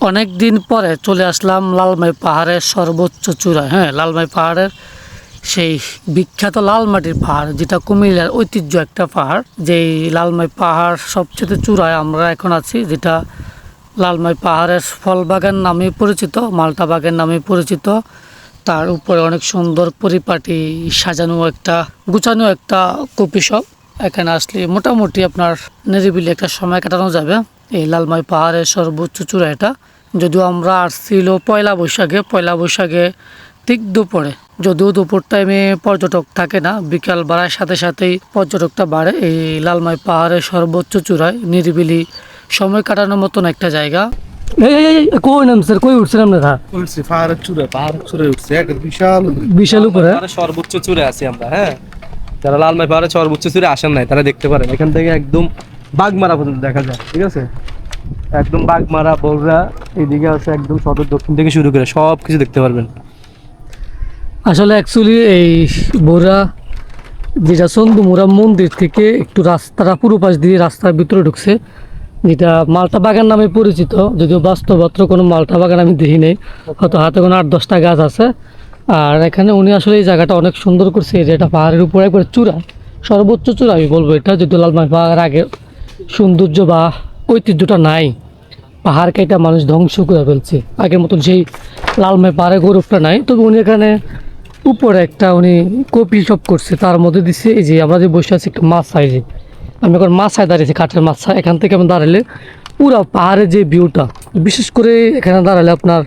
অনেক দিন পরে চলে আসলাম লালমাই পাহাড়ের সর্বোচ্চ চূড়ায়। হ্যাঁ, লালমাই পাহাড়ের সেই বিখ্যাত লাল মাটির পাহাড়, যেটা কুমিল্লার ঐতিহ্য একটা পাহাড়। যেই লালমাই পাহাড় সবচেয়ে চূড়ায় আমরা এখন আছি, যেটা লালমাই পাহাড়ের ফলবাগান নামে পরিচিত, মালটা বাগান নামে পরিচিত। তার উপরে অনেক সুন্দর পরিপাটি সাজানো একটা গুছানো একটা কফি শপ। এখানে আসলে মোটামুটি আপনার নিরিবিলি একটা সময় কাটানো যাবে। এই লালমাই পাহাড়ের সর্বোচ্চ চূড়া এটা। যদিও আমরা আসছিল পয়লা বৈশাখে ঠিক দুপুরে। যদিও দুপুর টাইমে পর্যটক থাকে না, বিকাল বাড়ার সাথে সাথেই পর্যটকটা বাড়ে। এই লালমাই পাহাড়ের সর্বোচ্চ চূড়ায় নিরিবিলি সময় কাটানোর মতন একটা জায়গা। কই নাম স্যার, কই উঠছেন আপনারা? উঠছি পাহাড়ের চূড়ায় উঠছে, একটা বিশাল বিশাল উপরে সর্বোচ্চ চূড়ায় আছি আমরা। হ্যাঁ, যারা লালমাই পাহাড়ের সর্বোচ্চ চূড়ায় আসেন নাই তারা দেখতে পারেন, এখান থেকে একদম বাগমারা পর্যন্ত দেখা যায়। ঠিক আছে, একদম বাগমারা, বলরা, এইদিকে আছে একদম সদর দক্ষিণ থেকে শুরু করে সব কিছু দেখতে পারবেন। আসলে অ্যাকচুয়ালি এই বোরা যেটা চন্দুমুরা মন্দির থেকে একটু রাস্তাটা পুরো পাশ দিয়ে রাস্তার ভিতরে ঢুকছে, যেটা মালটা বাগান নামে পরিচিত। যদিও বাস্তবত্র কোনো মালটা বাগান আমি দেখি নেই, হয়তো হাতে কোনো 8-10টা গাছ আছে। আর এখানে উনি আসলে এই জায়গাটা অনেক সুন্দর করছে। এটা পাহাড়ের উপরে একবার চূড়া, সর্বোচ্চ চূড়া আমি বলবো এটা। যদিও লালমাই পাহাড়ের আগে সৌন্দর্য বা ঐতিহ্যটা নাই, পাহাড় কেটে মানুষ ধ্বংস করে ফেলছে, আগের মতন সেই লালমাই পাহাড়ের গৌরবটা নাই। তবে উনি এখানে উপরে একটা উনি কপি শপ করছে, তার মধ্যে দিচ্ছে এই যে আমরা যে বসে আছি একটা মাছ সাইজে। আমি এখন মাছায় দাঁড়িয়েছি, কাঠের মাছা। এখান থেকে আমি দাঁড়ালে পুরো পাহাড়ের যে ভিউটা, বিশেষ করে এখানে দাঁড়ালে আপনার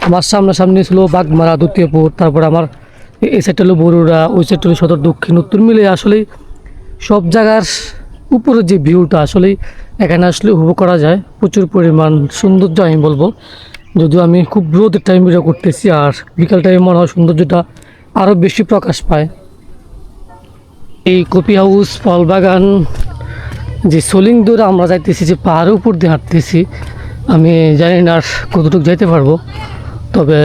আমার সামনাসামনি ছিল বাগমারা, দ্বিতীয়পুর, তারপরে আমার এই সাইডটা হলো বরুড়া, ওই সাইডটা হলো সদর দক্ষিণ উত্তর মিলে আসলে সব জায়গার উপরের যে ভিউটা আসলে এখানে আসলে উপভোগ করা যায়। প্রচুর পরিমাণ সৌন্দর্য আমি বলবো। যদিও আমি খুব রোদের টাইম ভিডিও করতেছি, আর বিকাল টাইমে মনে হয় সৌন্দর্যটা আরও বেশি প্রকাশ পায়। এই কফি হাউস, ফল বাগান, যে সোলিং দূরে আমরা যাইতেছি, যে পাহাড়ের উপর দিয়ে হাঁটতেছি, আমি জানি না আর কতটুকু যাইতে পারবো। তবে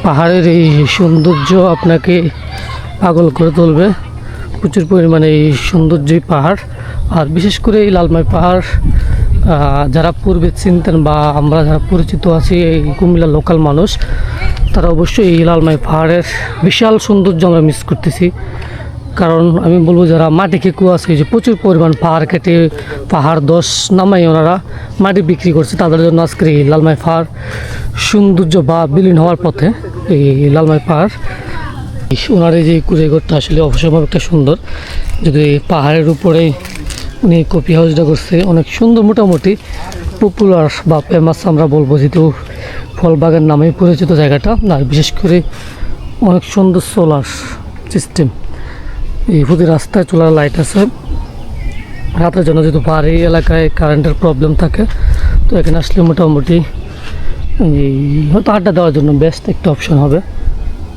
পাহাড়ের এই সৌন্দর্য আপনাকে পাগল করে তুলবে। প্রচুর পরিমাণে এই সৌন্দর্যই পাহাড়। আর বিশেষ করে এই লালমাই পাহাড় যারা পূর্বে চিনতেন বা আমরা যারা পরিচিত আছি এই কুমিল্লার লোকাল মানুষ, তারা অবশ্যই এই লালমাই পাহাড়ের বিশাল সৌন্দর্য আমরা মিস করতেছি। কারণ আমি বলবো যারা মাটি খেকু আছে, যে প্রচুর পরিমাণ পাহাড় কেটে পাহাড় দশ নামাই ওনারা মাটি বিক্রি করছে, তাদের জন্য আজকের এই লালমাই পাহাড় সৌন্দর্য বা বিলীন হওয়ার পথে। এই লালমাই পাহাড় ওনার এই যে কুড়েঘরটা আসলে অবশ্যই একটা সুন্দর। যদি পাহাড়ের উপরে উনি কফি হাউসটা করছে, অনেক সুন্দর, মোটামুটি পপুলার বা ফেমাস আমরা বলবো, যেহেতু ফলবাগান নামে পরিচিত জায়গাটা। আর বিশেষ করে অনেক সুন্দর সোলার সিস্টেম, এই প্রতি রাস্তায় চলার লাইট আছে রাতের জন্য। যেহেতু পাহাড়ি এলাকায় কারেন্টের প্রবলেম থাকে, তো এখানে আসলে মোটামুটি হয়তো আড্ডা দেওয়ার জন্য বেস্ট একটা অপশন হবে।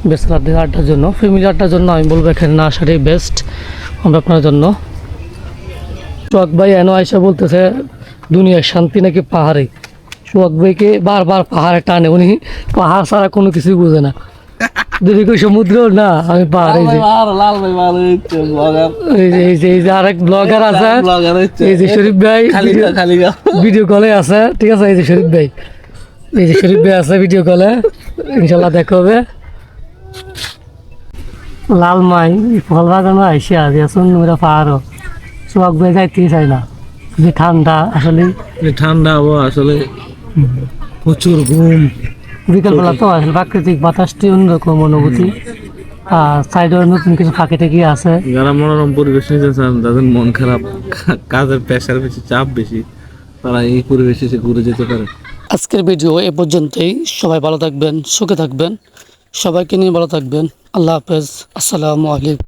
বেস্ট আড্ডার জন্য, ফ্যামিলি আড্ডার জন্য আমি বলবো এখানে না আসাটাই বেস্ট হবে আপনার জন্য। সোহাগ ভাই এনো আয়সা বলতেছে দুনিয়ার শান্তি নাকি পাহাড়ে। সোহাগ ভাইকে বারবার পাহাড়ে টানে, উনি পাহাড় ছাড়া কোনো কিছুই বোঝে না। যদি কই সমুদ্র না, আমি পাহাড়ে। এই যে আরেক ব্লগার আছে, এই যে শরীফ ভাই ভিডিও কলে আছে। ঠিক আছে, এই যে শরীফ ভাই, এই যে শরীফ ভাই আছে ভিডিও কলে, ইনশাল্লাহ দেখা হবে। লালমাই ফল বাগানো আইসে আজ সুন্দর পাহাড়ও সোহাগ ভাই যাইতেই চাই না, যে ঠান্ডা আসলে ঠান্ডা আবহাওয়া, আসলে প্রচুর ঘুম। বিকেলবেলা তো আসলে প্রাকৃতিক বাতাসটি অন্যরকম অনুভূতি। আর সাইডে নতুন কিছু ফাঁকে টেকি আছে। যারা মনোরম পরিবেশ নিতে চান, যাদের মন খারাপ, কাজের প্রেশার বেশি, চাপ বেশি, তারা এই পরিবেশে এসে ঘুরে যেতে পারে। আজকের ভিডিও এ পর্যন্তই। সবাই ভালো থাকবেন, সুখে থাকবেন, সবাইকে নিয়ে ভালো থাকবেন। আল্লাহ হাফেজ, আসসালামু আলাইকুম।